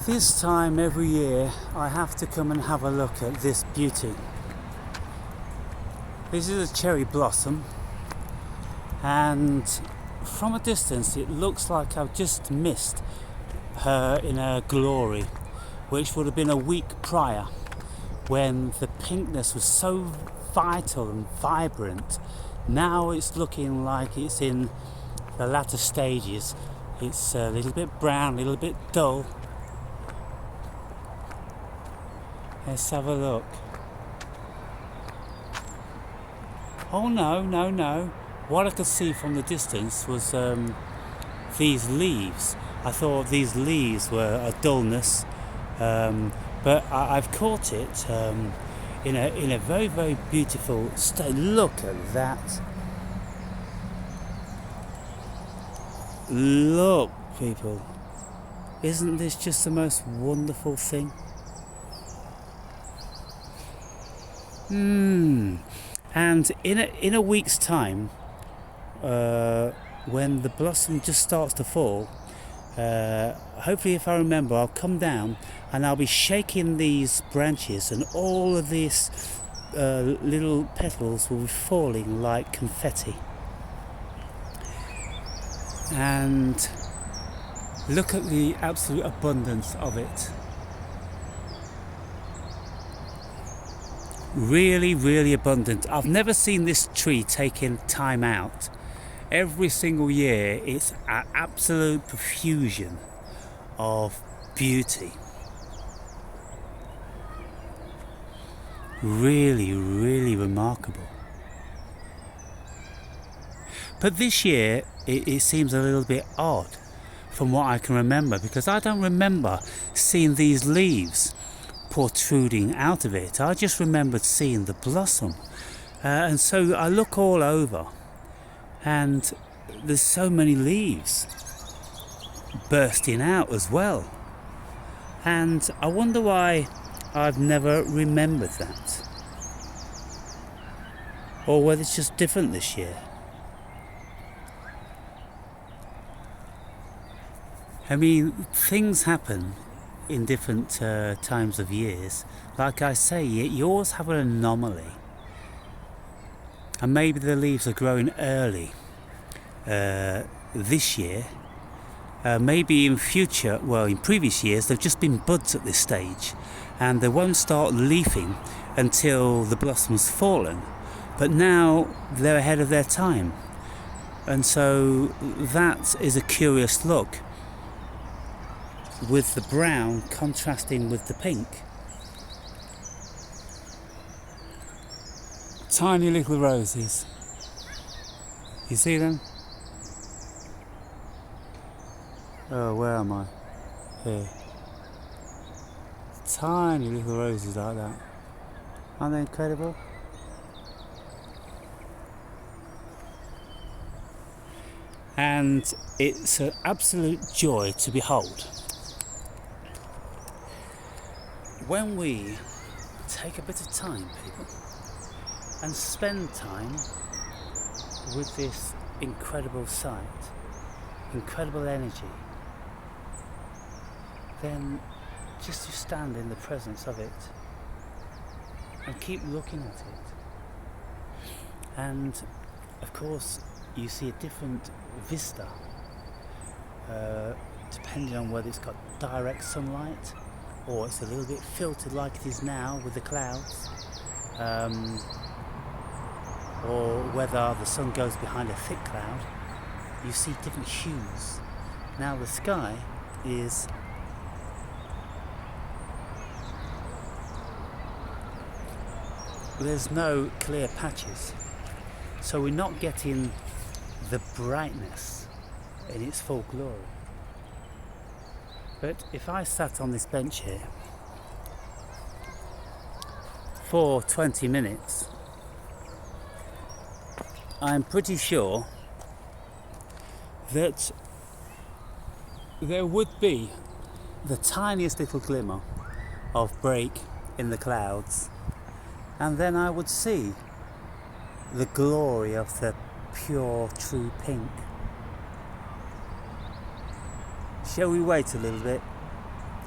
This time every year I have to come and have a look at this beauty. This is a cherry blossom, and from a distance it looks like I've just missed her in her glory, which would have been a week prior when the pinkness was so vital and vibrant. Now it's looking like it's in the latter stages. It's a little bit brown, a little bit dull. Let's have a look. Oh no. What I could see from the distance was these leaves. I thought these leaves were a dullness, but I've caught it in a very, very beautiful state. Look at that. Look, people. Isn't this just the most wonderful thing? And in a week's time, when the blossom just starts to fall, hopefully, if I remember, I'll come down and I'll be shaking these branches, and all of these little petals will be falling like confetti. And look at the absolute abundance of it. Really, really abundant. I've never seen this tree taking time out. Every single year it's an absolute profusion of beauty. Really, really remarkable. But this year it seems a little bit odd from what I can remember, because I don't remember seeing these leaves protruding out of it. I just remembered seeing the blossom, and so I look all over and there's so many leaves bursting out as well, and I wonder why I've never remembered that, or whether it's just different this year. I mean, things happen in different times of years. Like I say, you always have an anomaly, and maybe the leaves are growing early this year. Maybe in previous years they've just been buds at this stage, and they won't start leafing until the blossom's fallen, but now they're ahead of their time, and so that is a curious look, with the brown contrasting with the pink. Tiny little roses. You see them? Oh, where am I? Here. Tiny little roses like that. Aren't they incredible? And it's an absolute joy to behold. When we take a bit of time, people, and spend time with this incredible sight, incredible energy, then just to stand in the presence of it and keep looking at it. And of course you see a different vista depending on whether it's got direct sunlight or it's a little bit filtered like it is now with the clouds, or whether the sun goes behind a thick cloud. You see different hues. Now the sky is there's no clear patches, so we're not getting the brightness in its full glory. But if I sat on this bench here for 20 minutes, I'm pretty sure that there would be the tiniest little glimmer of break in the clouds, and then I would see the glory of the pure, true pink. Shall we wait a little bit?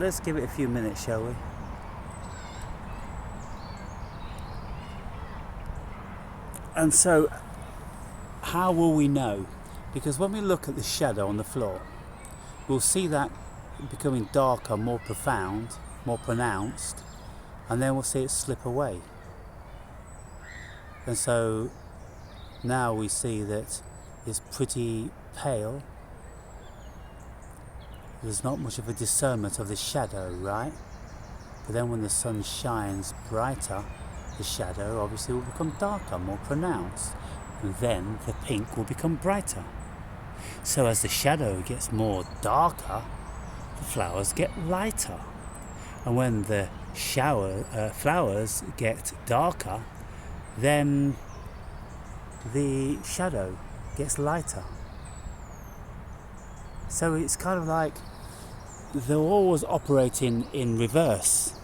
let's give it a few minutes, shall we? And so, how will we know? Because when we look at the shadow on the floor, we'll see that becoming darker, more profound, more pronounced, and then we'll see it slip away. And so now we see that it's pretty pale. There's not much of a discernment of the shadow, right? But then when the sun shines brighter, the shadow obviously will become darker, more pronounced, and then the pink will become brighter. So as the shadow gets more darker, the flowers get lighter. And when the flowers get darker, then the shadow gets lighter. So it's kind of like they're always operating in reverse.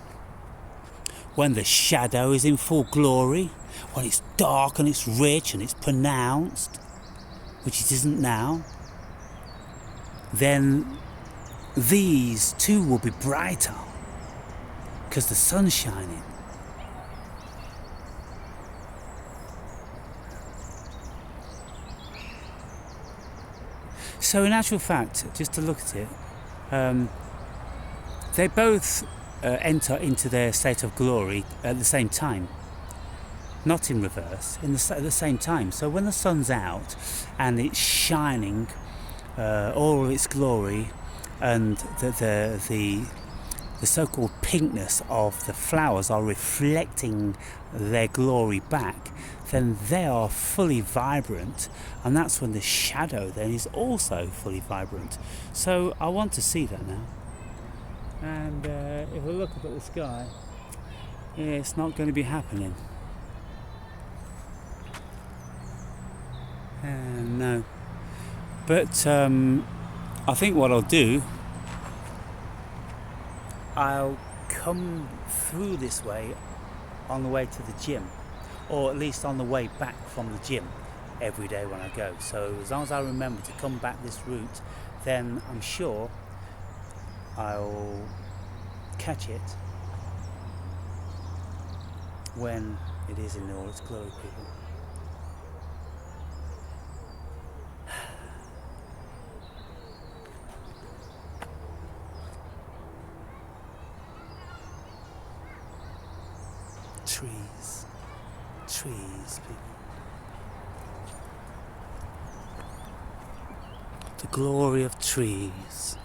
When the shadow is in full glory, when it's dark and it's rich and it's pronounced, which it isn't now, then these too will be brighter because the sun's shining. So in actual fact, just to look at it, they both enter into their state of glory at the same time, not in reverse, at the same time. So when the sun's out and it's shining all of its glory, and the so-called pinkness of the flowers are reflecting their glory back, then they are fully vibrant, and that's when the shadow then is also fully vibrant. So I want to see that now. And if we look up at the sky, it's not going to be happening. No. But I think what I'll do, I'll come through this way on the way to the gym, or at least on the way back from the gym every day when I go. So as long as I remember to come back this route, then I'm sure I'll catch it when it is in all its glory, people. Trees, people. The glory of trees.